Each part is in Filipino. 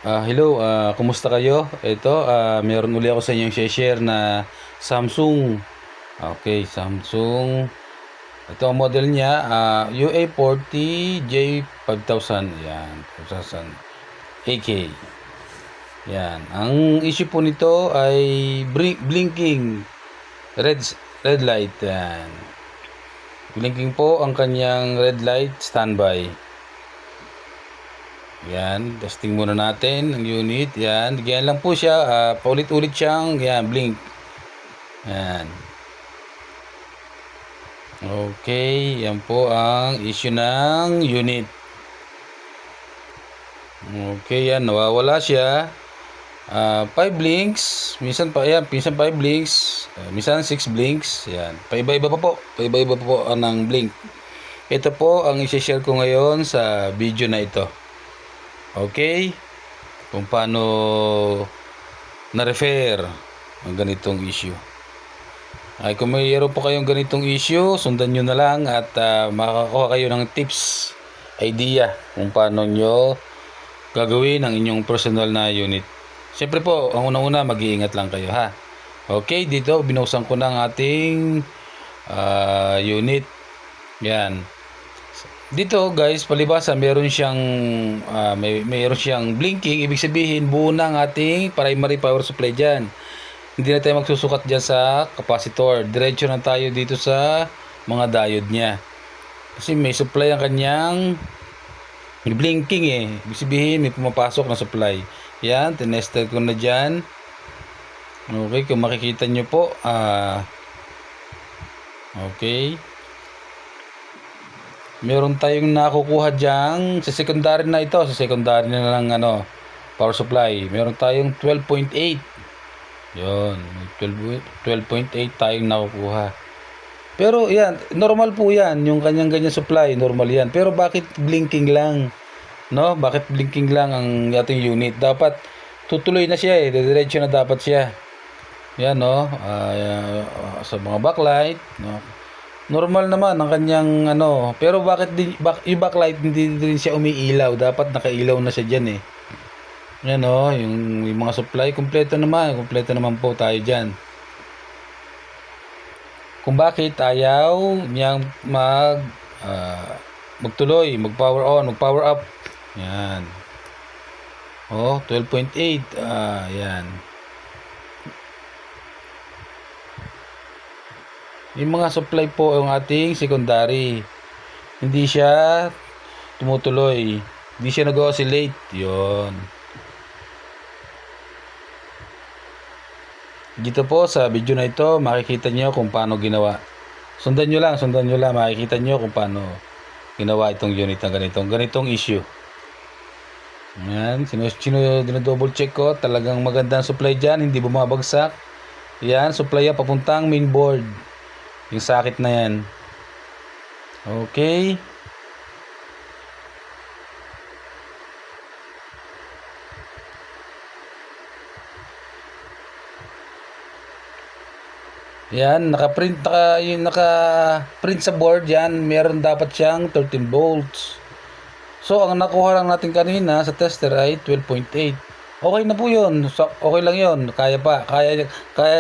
Hello, kumusta kayo? Ito, meron uli ako sa inyong share na Samsung. Okay, Samsung. Ito ang model niya, UA40J5000. Yan, 5000 AK. Yan. Ang issue po nito ay blinking red red light. Yan. Blinking po ang kanyang red light standby. Yan, testing muna natin ang unit. Yan, ganyan lang po siya. Paulit-ulit siyang yan, blink. Yan. Okay, yan po ang issue ng unit. Okay, yan, nawawala siya. 5 blinks, minsan 5 blinks, minsan 6 blinks. Yan, paiba-iba pa po. Paiba-iba pa po ang blink. Ito po ang i-share ko ngayon sa video na ito. Okay, kung paano na-refer ang ganitong issue. Ay, kung mayroon po kayong ganitong issue, sundan nyo na lang at makakakuha kayo ng tips, idea kung paano nyo gagawin ang inyong personal na unit. Siyempre po, ang unang-una, mag-iingat lang kayo ha. Okay, dito binuksan ko na ang ating unit. Yan. Dito guys, palibasa meron siyang mayroon siyang blinking, ibig sabihin buo na ang ating primary power supply diyan. Hindi na tayo magsusukat diyan sa capacitor. Diretso na tayo dito sa mga diode niya. Kasi may supply ang kanyang blinking eh. Ibig sabihin may pumapasok na supply. Yan, tinester ko na diyan. Okay, kung makikita nyo po, okay. Meron tayong nakukuha diyan sa secondary na ito, sa secondary na lang power supply. Meron tayong 12.8. 'Yon, 12.8 tayong nakukuha. Pero yan, normal po yan, yung kanyang ganyan supply, normal yan. Pero bakit blinking lang? No? Bakit blinking lang ang ating unit? Dapat tutuloy na siya eh, diretso na dapat siya. Yan no, sa mga backlight, no. Normal naman ang kanyang pero bakit yung backlight hindi din siya umiilaw? Dapat nakailaw na siya diyan eh. Yan yung mga supply kompleto naman po tayo diyan. Kung bakit ayaw niyang magtuloy, mag-power on, mag-power up. Yan. 12.8. Yan. Yung mga supply po yung ating secondary. Hindi siya tumutuloy. Hindi siya nag-oscillate. Yun. Dito po sa video na ito, makikita nyo kung paano ginawa. Sundan nyo lang. Makikita nyo kung paano ginawa itong unit ng ganitong issue. Yan. Sino dinodouble check ko. Talagang magandang supply dyan. Hindi bumabagsak. Yan. Supply yan papuntang mainboard. Yung sakit na yan. Okay. Yan, naka-print sa board yan, meron dapat siyang 13 volts. So, ang nakuha lang natin kanina sa tester ay 12.8. Okay na po 'yun. So, okay lang 'yun. Kaya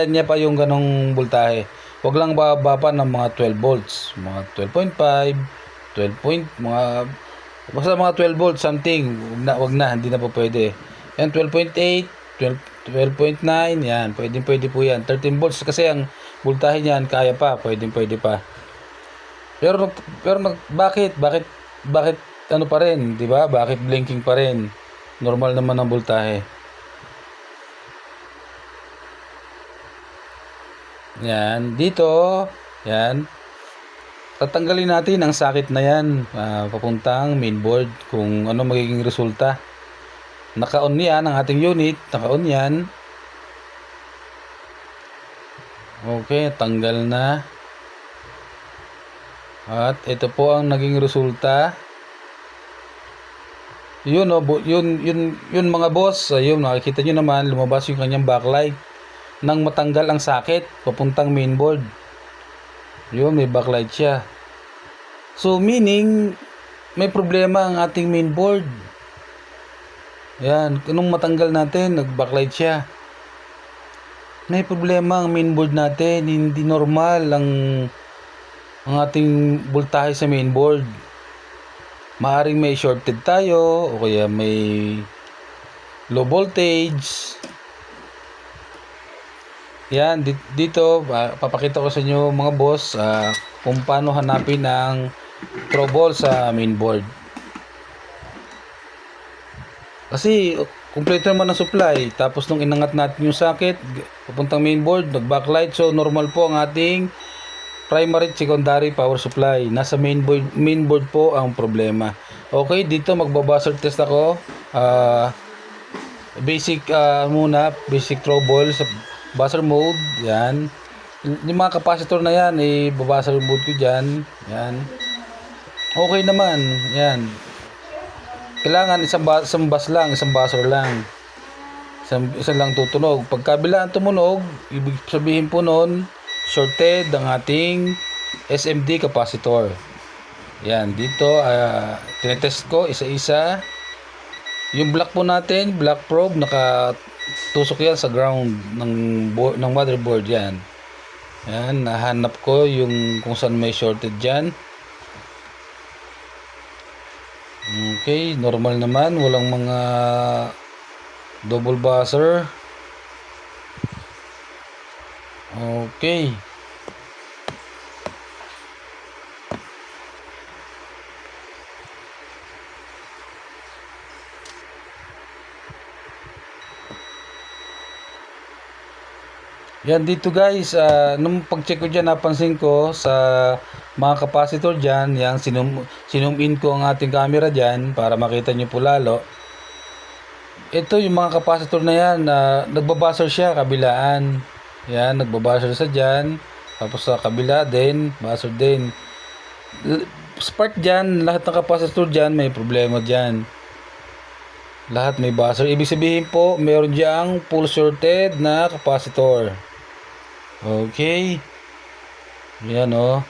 niya pa yung ganong voltahe. Huwag lang bababa pa ng mga 12 volts, mga 12.5, basta mga 12 volts something. Wag na, hindi na po pwede. Yan 12.8, 12.9, yan, pwede po yan. 13 volts kasi ang voltahe niyan kaya pa, pwede pa. Pero bakit pa rin, 'di ba? Bakit blinking pa rin? Normal naman ang voltahe. Yan, dito, yan. Tatanggalin natin ang sakit na yan, papuntang mainboard kung ano magiging resulta. Naka-on yan ang ating unit, naka-on yan. Okay, tanggal na. At ito po ang naging resulta. Yun yun mga boss, ayun nakikita nyo naman lumabas yung kanyang backlight nang matanggal ang sakit papuntang mainboard. Yun, may backlight siya. So meaning may problema ang ating mainboard. Yan, nung matanggal natin, nag-backlight siya. May problema ang mainboard natin, hindi normal ang ating voltahe sa mainboard. Maaring may shorted tayo o kaya may low voltage. Yan, dito papakita ko sa inyo mga boss kung paano hanapin ang trouble sa mainboard. Kasi kumpleto naman ang supply, tapos nung inangat natin yung socket papuntang mainboard, nag-backlight, so normal po ang ating primary secondary power supply. Nasa mainboard po ang problema. Okay, dito magba-buzzer test ako. Basic muna, basic trouble sa buzzer mode. Yan. Yung mga capacitor na yan, buzzer mode ko dyan. Yan. Okay naman. Yan. Kailangan isang bus lang, isang buzzer lang. Isa lang tutunog. Pag kabila ang tumunog, ibig sabihin po noon, shorted ang ating SMD capacitor. Yan, dito tinetest ko isa-isa. Yung black po natin, black probe, nakatusok yan sa ground ng motherboard. Yan. Yan, nahanap ko yung kung saan may shorted dyan. Okay, normal naman, walang mga double buzzer. Okay. Yan dito guys, nung pag-check ko dyan, napansin ko sa mga capacitor dyan, yan, sinum in ko ang ating camera dyan para makita nyo po lalo. Ito yung mga capacitor na yan, nagbabuzzer siya kabilaan. Yan, nagbabuzzer sa dyan, tapos sa kabila din, buzzer din. Spark dyan, lahat ng capacitor dyan may problema dyan. Lahat may buzzer, ibig sabihin po meron dyang full shorted na capacitor. Okay. Yan o.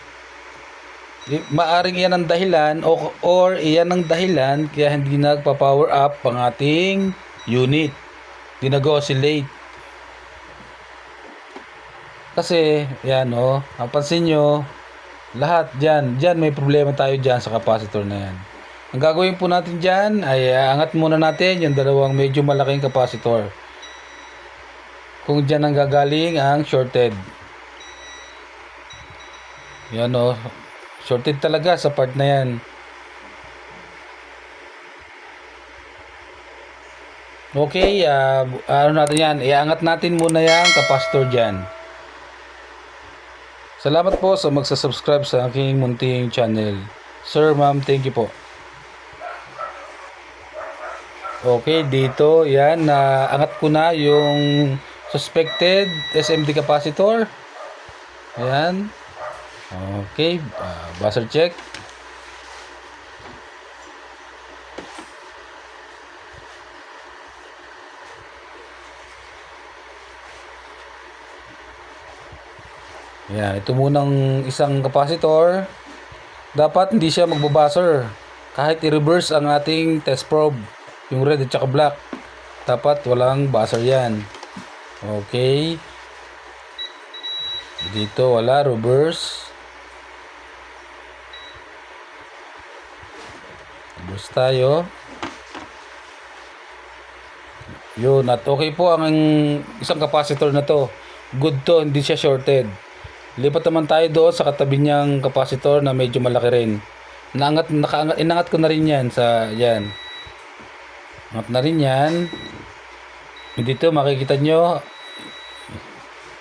Maaring yan ang dahilan or iyan ang dahilan kaya hindi nagpa-power up ang ating unit. Hindi nag-oscillate. Kasi, yan o. Napansin nyo, lahat dyan may problema tayo dyan sa capacitor na yan. Ang gagawin po natin dyan ay angat muna natin yung dalawang medyo malaking capacitor. Kung dyan ang gagaling ang shorted. Yan o. Shorted talaga sa part na yan. Okay, ano natin yan? Iangat natin muna yung capacitor dyan. Salamat po sa magsasubscribe sa aking munting channel. Sir, ma'am, thank you po. Okay, dito, yan, angat ko na yung suspected SMD capacitor. Ayan. Okay, buzzer check. Ayan, ito munang isang capacitor. Dapat hindi siya magbabuzzer. Kahit i-reverse ang ating test probe, yung red at saka black, dapat walang buzzer yan. Okay. Dito wala, reverse. Reverse tayo. Yun, at okay po ang isang capacitor na to. Good to, hindi siya shorted. Lipat naman tayo doon sa katabi niyang capacitor na medyo malaki rin. Inangat ko na rin yan sa yan. Angat na rin yan. Dito makikita nyo.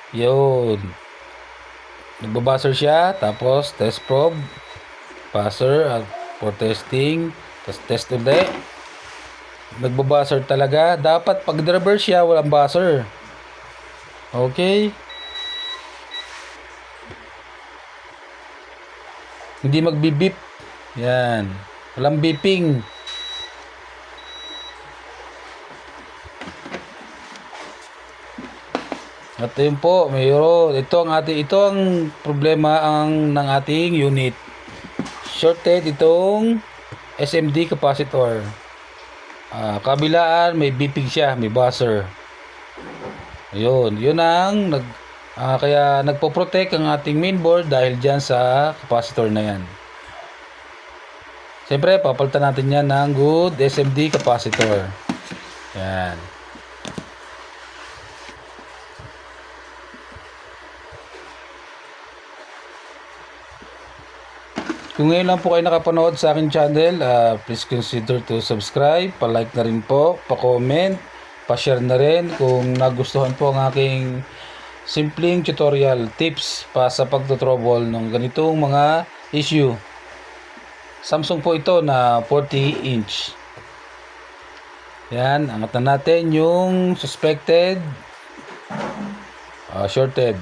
Yun. Nagbabuzzer siya. Tapos test probe. Buzzer for testing. Tapos test ulit. Nagbabuzzer talaga. Dapat pag reverse siya, walang buzzer. Okay. Hindi magbibip. Yan. Walang beeping. At yun po, mayroon. Ito ang problema ng ating unit. Shorted itong SMD capacitor. Kabilaan may bipig siya, may buzzer. Yun ang kaya nagpo-protect ang ating mainboard dahil dyan sa capacitor na yan. Siyempre, papalitan natin yan ng good SMD capacitor. Yan. Kung ngayon lang po kayo nakapanood sa aking channel, please consider to subscribe, pa-like na rin po, pa-comment, pa-share na rin kung nagustuhan po ang aking simpleng tutorial tips pa sa pagtotrouble ng ganitong mga issue. Samsung po ito na 40 inch. Yan, angat na natin yung suspected shorted.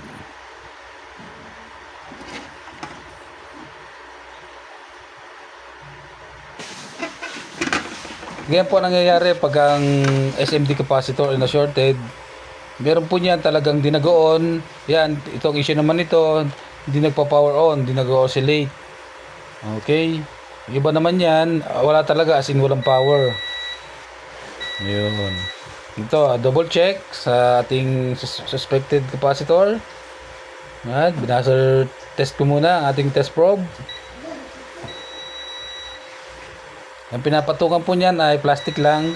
Ganyan po nangyayari pag ang SMD capacitor ay na-shorted. Meron po niyan talagang dinagoon. Yan, itong issue naman ito, hindi nagpa-power on, hindi nag-oscillate. Okay? Iba naman yan, wala talaga, as in walang power. Yun. Ito, double check sa ating suspected capacitor. Yan, binazzer test ko muna ang ating test probe. Ang pinapatungan po niyan ay plastic lang,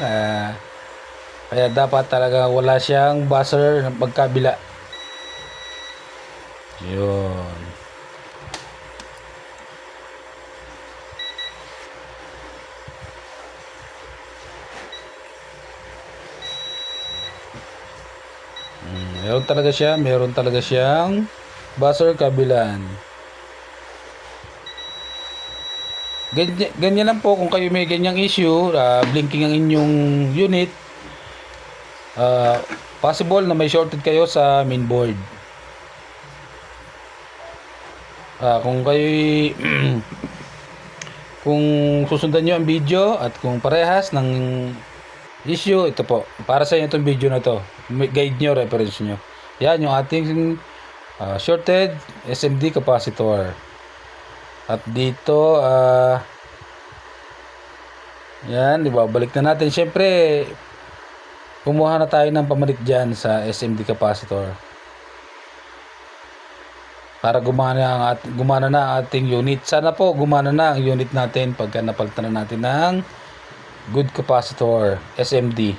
kaya dapat talaga wala siyang buzzer ng pagkabila. Yun. Meron talaga siyang buzzer kabilaan. Ganyan lang po kung kayo may ganyang issue, blinking ang inyong unit, possible na may shorted kayo sa mainboard. Kung kayo kung susundan nyo ang video at kung parehas ng issue, ito po, para sa inyo itong video na to, guide nyo, reference nyo. Yan yung ating shorted SMD capacitor. At dito, yan, ibabalik na natin. Siyempre, kumuha na tayo ng pamalit dyan sa SMD capacitor. Para gumana na ang ating unit. Sana po gumana na ang unit natin pagka napalitan na natin ng good capacitor, SMD.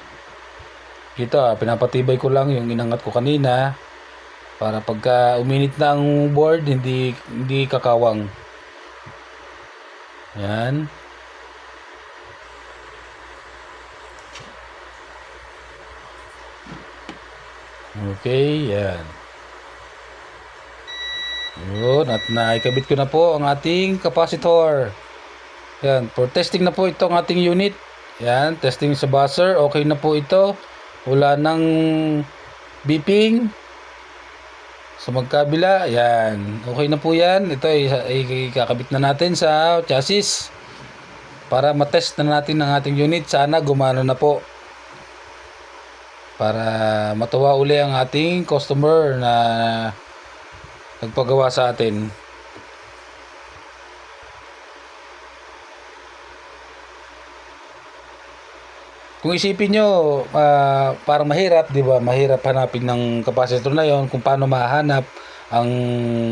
Dito, pinapatibay ko lang yung inangat ko kanina para pagka uminit na ang board, hindi kakawang. Yan. Okay, yan. Yun, at naikabit ko na po ang ating capacitor. Yan, for testing na po itong ating unit. Yan, testing sa buzzer, okay na po ito. Wala nang beeping. Sa magkabila, yan. Okay na po yan. Ito ay kakabit na natin sa chassis para matest na natin ang ating unit. Sana gumana na po. Para matuwa uli ang ating customer na nagpagawa sa atin. Kung isipin nyo, parang mahirap, di ba? Mahirap hanapin ng capacitor na yon, kung paano mahanap ang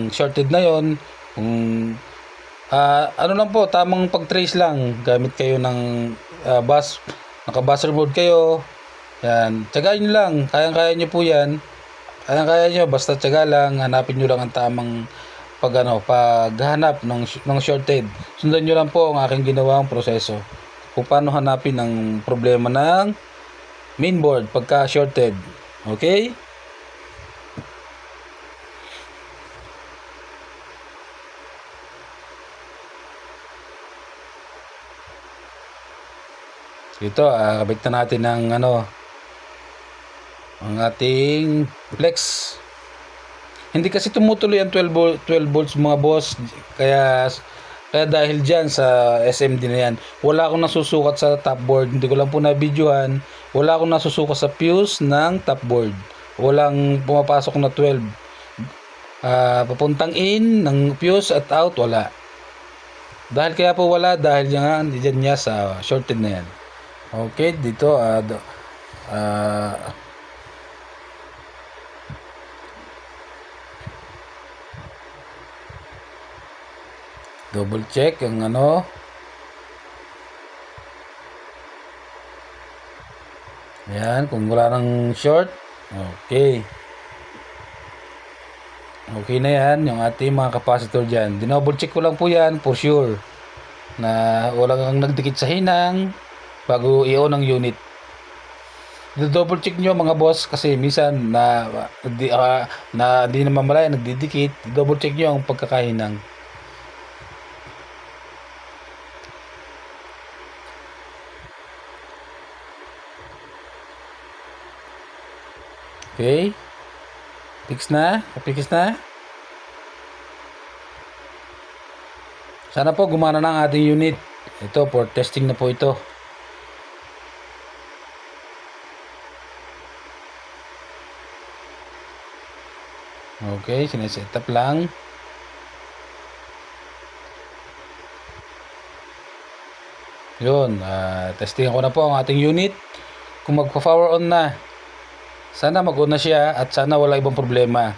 shorted na yon. Kung ano lang po, tamang pag-trace lang. Gamit kayo ng naka-buzzer board kayo. Yan, tsagain nyo lang. Kayang-kaya nyo po yan. Kayang-kaya nyo, basta tsaga lang. Hanapin nyo lang ang tamang paghanap ng shorted. Sundan nyo lang po ang aking ginawang proseso kung paano hanapin ang problema ng mainboard pagka shorted. Okay? Ito, kabit na natin ng ang ating flex. Hindi kasi tumutuloy ang 12 volts mga boss, kaya dahil dyan sa SMD na yan, wala akong nasusukat sa top board. Hindi ko lang po na-videohan. Wala akong nasusukat sa fuse ng top board. Walang pumapasok na 12. Papuntang in ng fuse at out, wala. Dahil kaya po wala, dahil dyan niya sa shorted na yan. Okay, dito double check ang ano. Ayan, kung wala nang short. Okay. Okay na yan, yung ating mga capacitor dyan. Dinoble check ko lang po yan for sure na walang nagdikit sa hinang bago i-on ang unit. Double check nyo mga boss kasi minsan na di naman malaya nagdidikit. Double check nyo ang pagkakahinang. Okay. Fix na? Kapikis na? Sana po gumana na ang ating unit. Ito for testing na po ito. Okay, sineset up lang. Yun, testing ko na po ang ating unit. Kung magpa-power on na, sana mag-on na siya at sana wala ibang problema.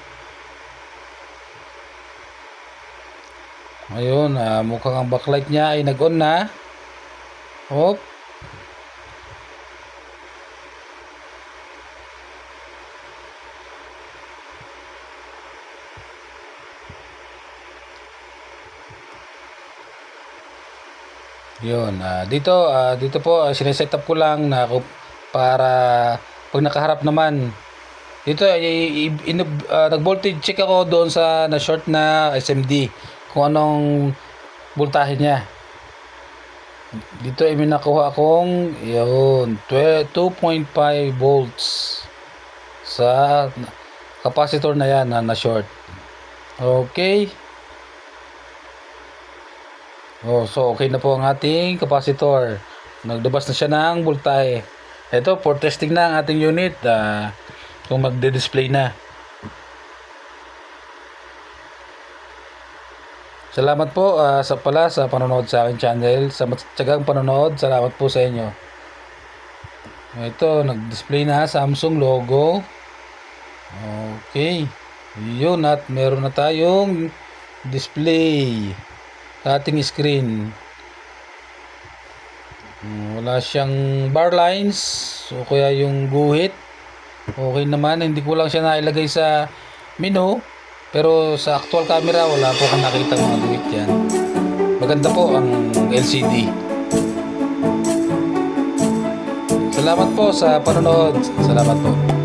Ayun, mukhang ang backlight niya ay nag-on na. Hop. Yun, dito po sineset up ko lang na para pag nakaharap naman dito nag-voltage check ako doon sa na short na SMD kung anong voltahe niya. Dito ay may nakuha akong yun 2.5 volts sa capacitor na yan na short. Okay. So okay na po ang ating capacitor. Nagdabas na siya ng voltahe. Ito for testing na ang ating unit kung magde-display na. Salamat po sa panonood sa aking channel. Sa matyagang panonood, salamat po sa inyo. Ito, nag-display na Samsung logo. Okay. Yun, at meron na tayong display sa ating screen. Wala siyang bar lines o kaya yung guhit. Okay naman, hindi ko lang siya nailagay sa menu. Pero sa actual camera, wala po kang nakita mga guhit yan. Maganda po ang LCD. Salamat po sa panonood. Salamat po.